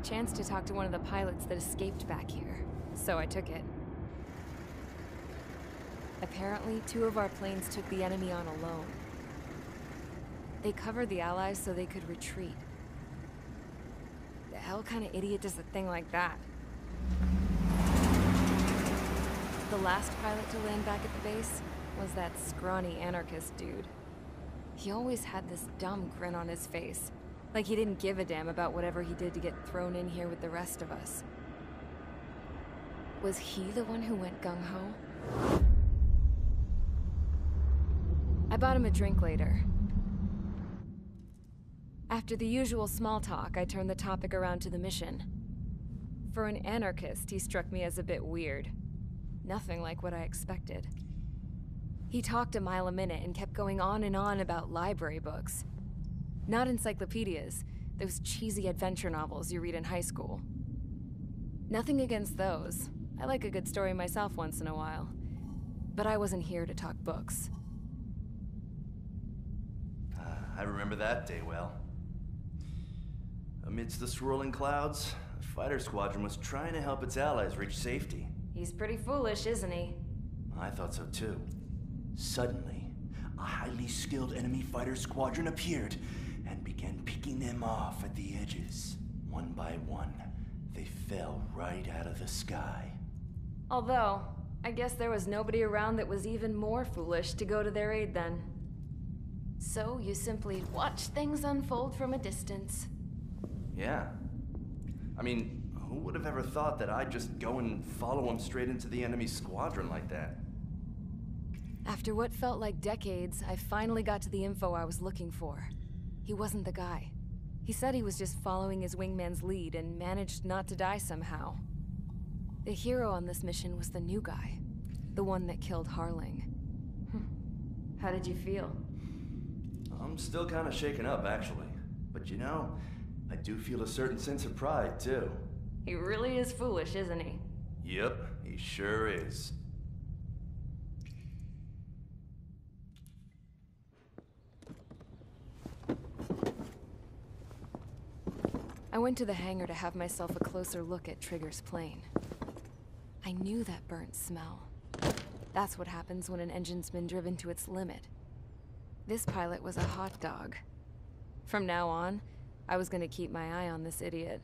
chance to talk to one of the pilots that escaped back here, so I took it. Apparently, 2 of our planes took the enemy on alone. They covered the Allies so they could retreat. The hell kind of idiot does a thing like that? The last pilot to land back at the base was that scrawny anarchist dude. He always had this dumb grin on his face, like he didn't give a damn about whatever he did to get thrown in here with the rest of us. Was he the one who went gung-ho? I bought him a drink later. After the usual small talk, I turned the topic around to the mission. For an anarchist, he struck me as a bit weird. Nothing like what I expected. He talked a mile a minute and kept going on and on about library books. Not encyclopedias, those cheesy adventure novels you read in high school. Nothing against those. I like a good story myself once in a while. But I wasn't here to talk books. I remember that day well. Amidst the swirling clouds, the fighter squadron was trying to help its allies reach safety. He's pretty foolish, isn't he? I thought so too. Suddenly, a highly skilled enemy fighter squadron appeared and began picking them off at the edges. One by one, they fell right out of the sky. Although, I guess there was nobody around that was even more foolish to go to their aid then. So you simply watch things unfold from a distance. Yeah. I mean, who would have ever thought that I'd just go and follow him straight into the enemy squadron like that? After what felt like decades, I finally got to the info I was looking for. He wasn't the guy. He said he was just following his wingman's lead and managed not to die somehow. The hero on this mission was the new guy. The one that killed Harling. How did you feel? I'm still kind of shaken up, actually. But you know, I do feel a certain sense of pride, too. He really is foolish, isn't he? Yep, he sure is. I went to the hangar to have myself a closer look at Trigger's plane. I knew that burnt smell. That's what happens when an engine's been driven to its limit. This pilot was a hot dog. From now on, I was gonna keep my eye on this idiot.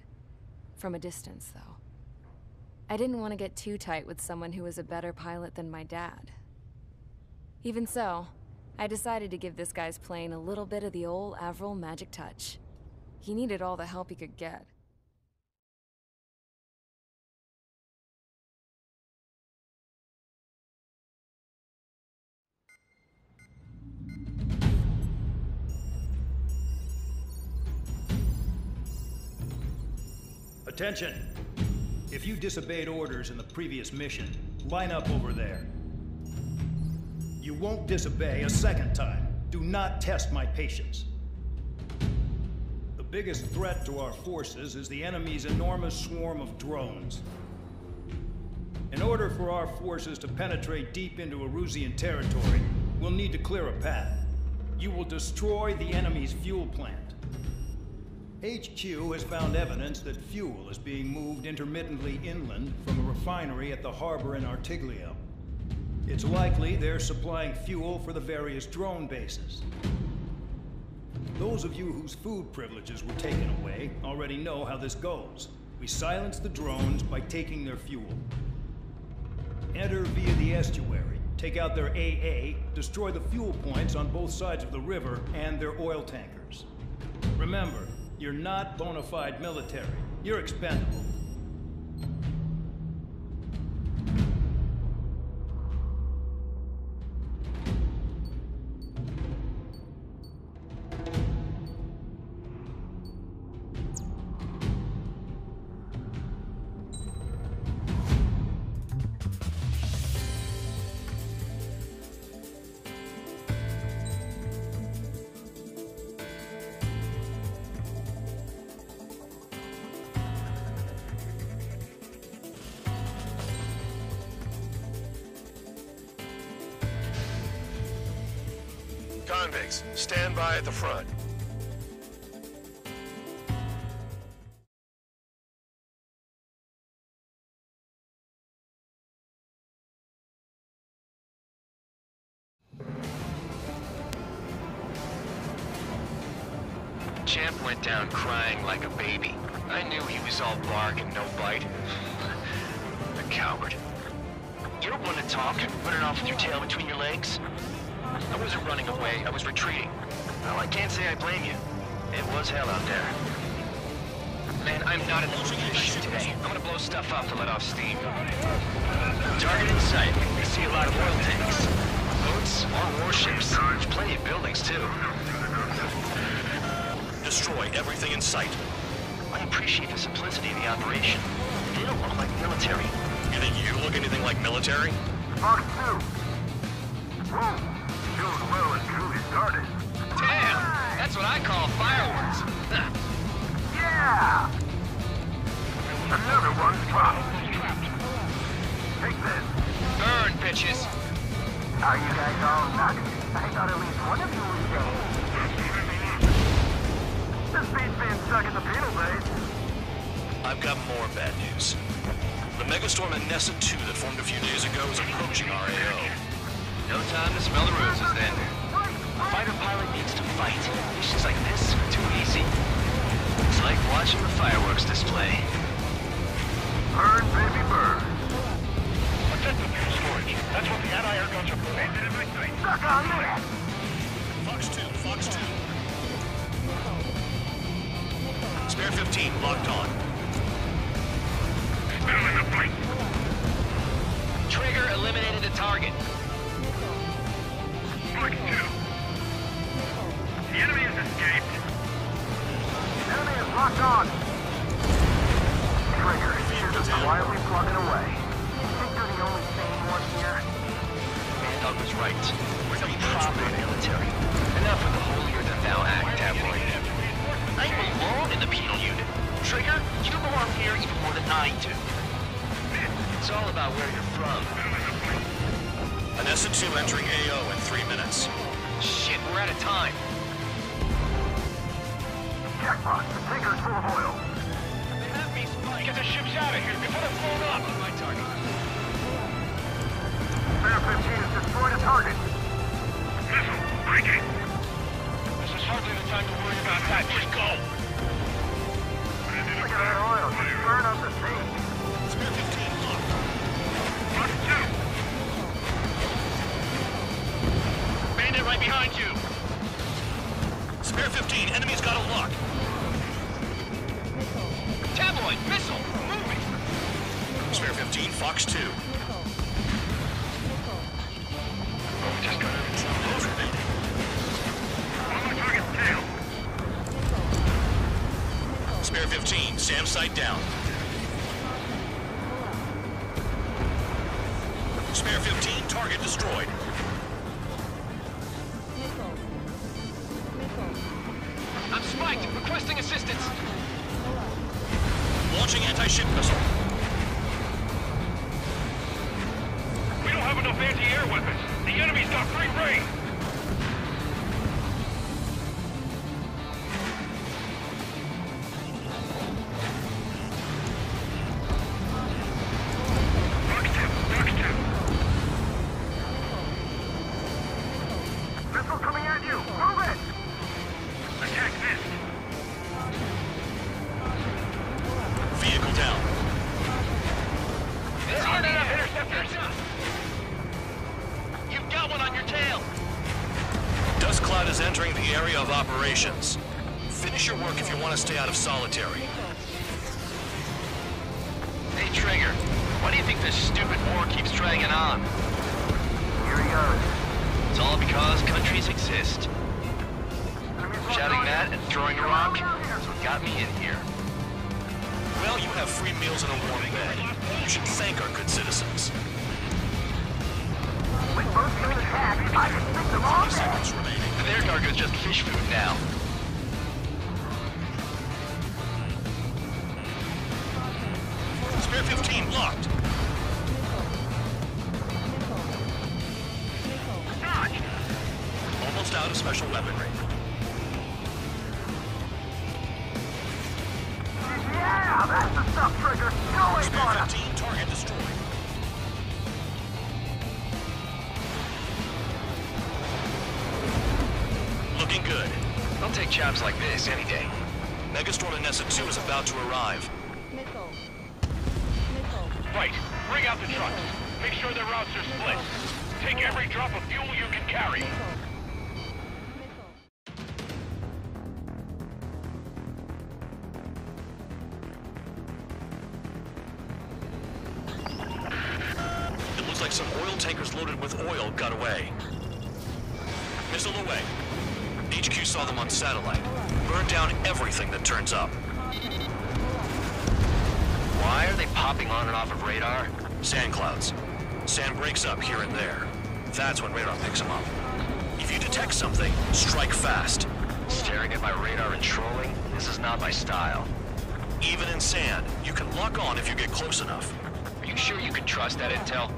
From a distance, though. I didn't want to get too tight with someone who was a better pilot than my dad. Even so, I decided to give this guy's plane a little bit of the old Avril magic touch. He needed all the help he could get. Attention! If you disobeyed orders in the previous mission, line up over there. You won't disobey a second time. Do not test my patience. The biggest threat to our forces is the enemy's enormous swarm of drones. In order for our forces to penetrate deep into Erusian territory, we'll need to clear a path. You will destroy the enemy's fuel plant. HQ has found evidence that fuel is being moved intermittently inland from a refinery at the harbor in Artiglio. It's likely they're supplying fuel for the various drone bases. Those of you whose food privileges were taken away already know how this goes. We silence the drones by taking their fuel. Enter via the estuary, take out their AA, destroy the fuel points on both sides of the river and their oil tankers. Remember, you're not bona fide military. You're expendable. Convicts, stand by at the front. Champ went down crying like a baby. I knew he was all bark and no bite. A coward. You're one to talk, running off with your tail between your legs. I wasn't running away, I was retreating. Well, I can't say I blame you. It was hell out there. Man, I'm not in the mood for this shit today. I'm gonna blow stuff up to let off steam. Target in sight. I see a lot of oil tanks. Boats, more warships. There's plenty of buildings, too. Destroy everything in sight. I appreciate the simplicity of the operation. They don't look like military. You think you look anything like military? Fox 2. Whoa. Feels well and truly started. Damn! That's what I call fireworks. Yeah! Another one's dropped. Take this. Burn, bitches! Are you guys all knocked? I thought at least one of you was dead. This beat's being stuck in the penal base. I've got more bad news. The megastorm in Nessa 2 that formed a few days ago is approaching our AO. No time to smell the roses, then. A fighter pilot needs to fight. Missions like this are too easy. It's like watching the fireworks display. Burn, baby, burn. Attempted fuel storage. That's what the anti-air guns are for. Stuck on that. Fox 2, Fox 2. Spare 15, locked on. Still in the fight. Trigger eliminated the target. Fox 2. The enemy has escaped. Enemy is locked on. Trigger, you're just quietly plugging away. You think you're the only sane one here? Doug was right. We're the proper military. Enough of the holier-than-thou act, tabloid. I belong in the penal unit. Trigger, you belong here even more than I do. It's all about where you're from. An S2 entering AO in 3 minutes. Shit, we're out of time. Jackpot, the tanker's full of oil. Have me spike. Get the ships out of here before they're blown up. My target. Spare 15 has destroyed a target. Missile, breaking. This is hardly the time to worry about that. Just go. Look at that oil. Just burn up the sea. Spare 15, locked. Fox 2. Bandit right behind you. Spare 15, enemy's got a lock. Tabloid, missile, moving. Spare 15, Fox 2. Just got it. Those remaining. On my target's tail. Spare 15, SAM sight down. Spare 15, target destroyed. I'm spiked, requesting assistance. Launching anti-ship missile. We don't have enough anti-air weapons. The enemy's got free reign. Fox 2. Missile coming at you. Move it. Attack this. Vehicle down. There aren't enough interceptors. You've got one on your tail. Dust cloud is entering the area of operations. Finish your work if you want to stay out of solitary. Hey, Trigger, why do you think this stupid war keeps dragging on? Here he goes. It's all because countries exist. Shouting that and throwing a rock got me in here. Well, you have free meals and a warm bed. You should thank our good citizens. When both teams attack, I can stick them all dead. Seconds remaining. Their cargo's just fish food now. Spare 15 locked. Almost out of special weaponry. Yeah, that's the stuff, Trigger. Go away, Spare Florida. 15 target destroyed. Looking good. I'll take jobs like this any day. Megastorm and Nessa 2 is about to arrive. Missile. Right. Bring out the trucks. Make sure their routes are split. Take every drop of fuel you can carry. It looks like some oil tankers loaded with oil got away. Missile away. HQ saw them on satellite. Burn down everything that turns up. Why are they popping on and off of radar? Sand clouds. Sand breaks up here and there. That's when radar picks them up. If you detect something, strike fast. Staring at my radar and trolling? This is not my style. Even in sand, you can lock on if you get close enough. Are you sure you can trust that intel?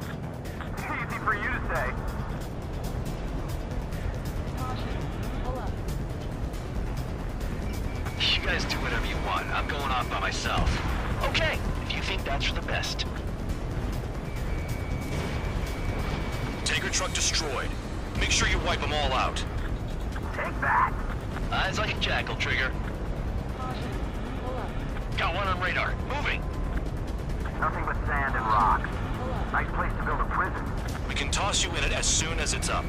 Easy for you to say. You guys do whatever you want. I'm going off by myself. Okay, if you think that's for the best. Tanker truck destroyed. Make sure you wipe them all out. Take that. Eyes like a jackal, Trigger. Got one on radar. Moving. Nothing but sand and rocks. Nice place to build a prison. We can toss you in it as soon as it's up.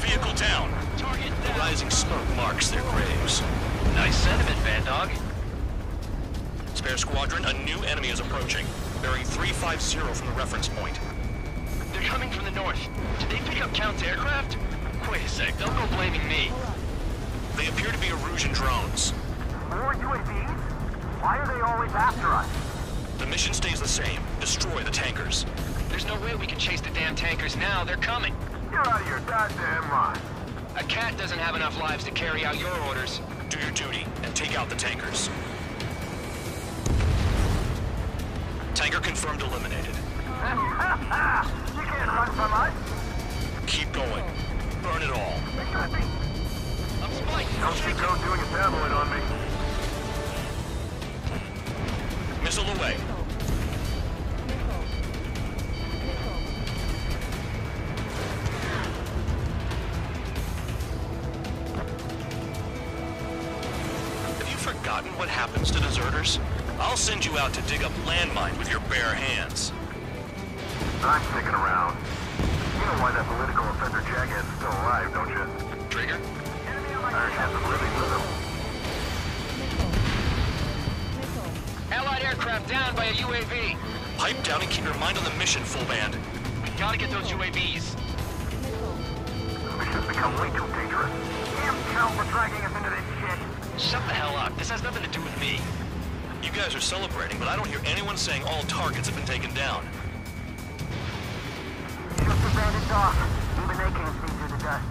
Vehicle down. Target The down. rising smoke marks their graves. Nice sentiment, Bad Dog. Spare squadron, a new enemy is approaching. Bearing 350 from the reference point. They're coming from the north. Did they pick up Count's aircraft? Wait a sec, don't go blaming me. They appear to be Erusian drones. More UAVs? Why are they always after us? The mission stays the same. Destroy the tankers. There's no way we can chase the damn tankers now. They're coming. You're out of your goddamn mind. A cat doesn't have enough lives to carry out your orders. Do your duty and take out the tankers. Tanker confirmed eliminated. You can't run from us. Keep going. Burn it all. I'm spiked. Don't you go doing a tabloid on me. Missile away. Have you forgotten what happens to deserters? I'll send you out to dig up landmine with your bare hands. I'm sticking around. You know why that political offender jackass is still alive, don't you? Trigger? I have been living with him. Allied aircraft down by a UAV. Pipe down and keep your mind on the mission, full band. We gotta get those UAVs. This mission's become way too dangerous. Damn Cal for dragging us into this shit. Shut the hell up. This has nothing to do with me. You guys are celebrating, but I don't hear anyone saying all targets have been taken down. Just abandoned dock. Even they can't see through the dust.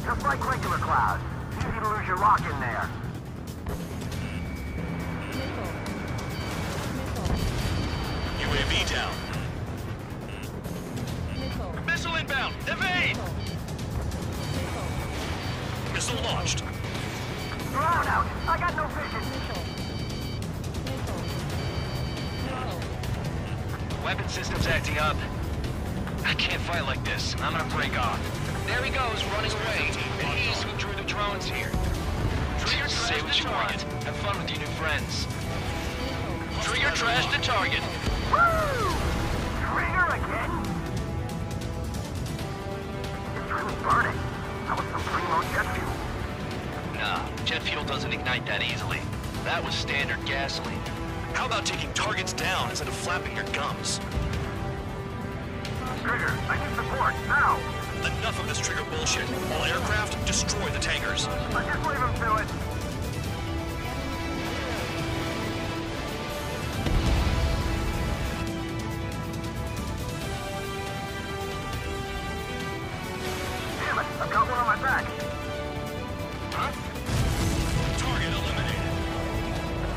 Just like regular clouds. Easy to lose your lock in there. UAV down. Missile inbound. Evade! Missile launched. Drone out. I got no vision. Weapon system's acting up. I can't fight like this. I'm gonna break off. There he goes, running away. And he's who drew the drones here. Say what you want. Have fun with your new friends. Trigger trashed the target. Woo! Trigger again? It's really burning. That was some primo jet fuel. Nah, jet fuel doesn't ignite that easily. That was standard gasoline. How about taking targets down instead of flapping your gums? Trigger, I need support, now! Enough of this Trigger bullshit. All aircraft, destroy the tankers. I just leave him to it. Damn it, I've got one on my back. Huh? Target eliminated.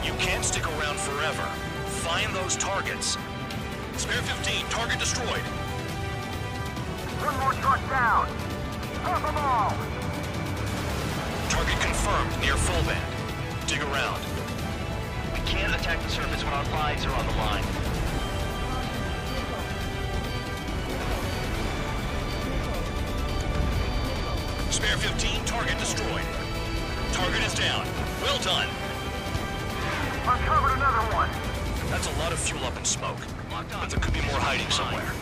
You can't stick around forever. Find those targets. Spare 15, target destroyed. One more truck down. Off them all. Target confirmed near full band. Dig around. We can't attack the surface when our lives are on the line. Spare 15, target destroyed. Target is down. Well done. Uncovered another one. That's a lot of fuel up in smoke. But there could be more hiding somewhere.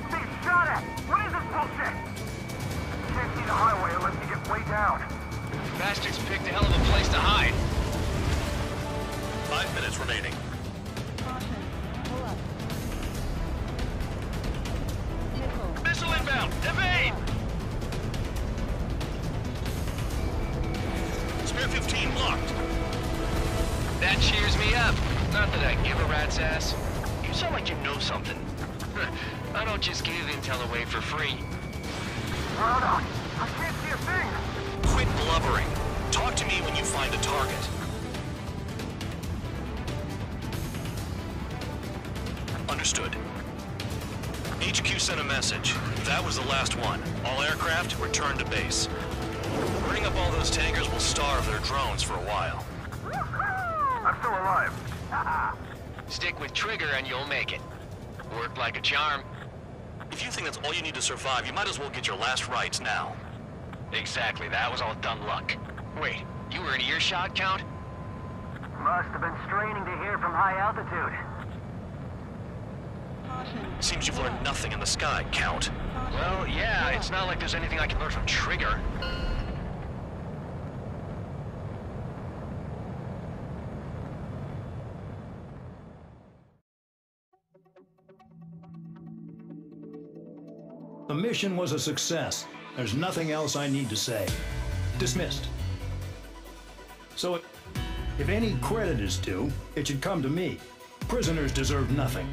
Being shot at! What is this bullshit? Can't see the highway unless you get way down. Bastards picked a hell of a place to hide. 5 minutes remaining. Missile inbound! Evade! Spare 15 locked. That cheers me up. Not that I give a rat's ass. You sound like you know something. I don't just give intel away for free. Hold on. I can't see a thing. Quit blubbering. Talk to me when you find a target. Understood. HQ sent a message. That was the last one. All aircraft, return to base. Bring up all those tankers will starve their drones for a while. I'm still alive. Stick with Trigger and you'll make it. Worked like a charm. If you think that's all you need to survive, you might as well get your last rites now. Exactly, that was all dumb luck. Wait, you were in earshot, Count? Must have been straining to hear from high altitude. Seems you've learned nothing in the sky, Count. Well, yeah, it's not like there's anything I can learn from Trigger. The mission was a success. There's nothing else I need to say. Dismissed. So, if any credit is due, it should come to me. Prisoners deserve nothing.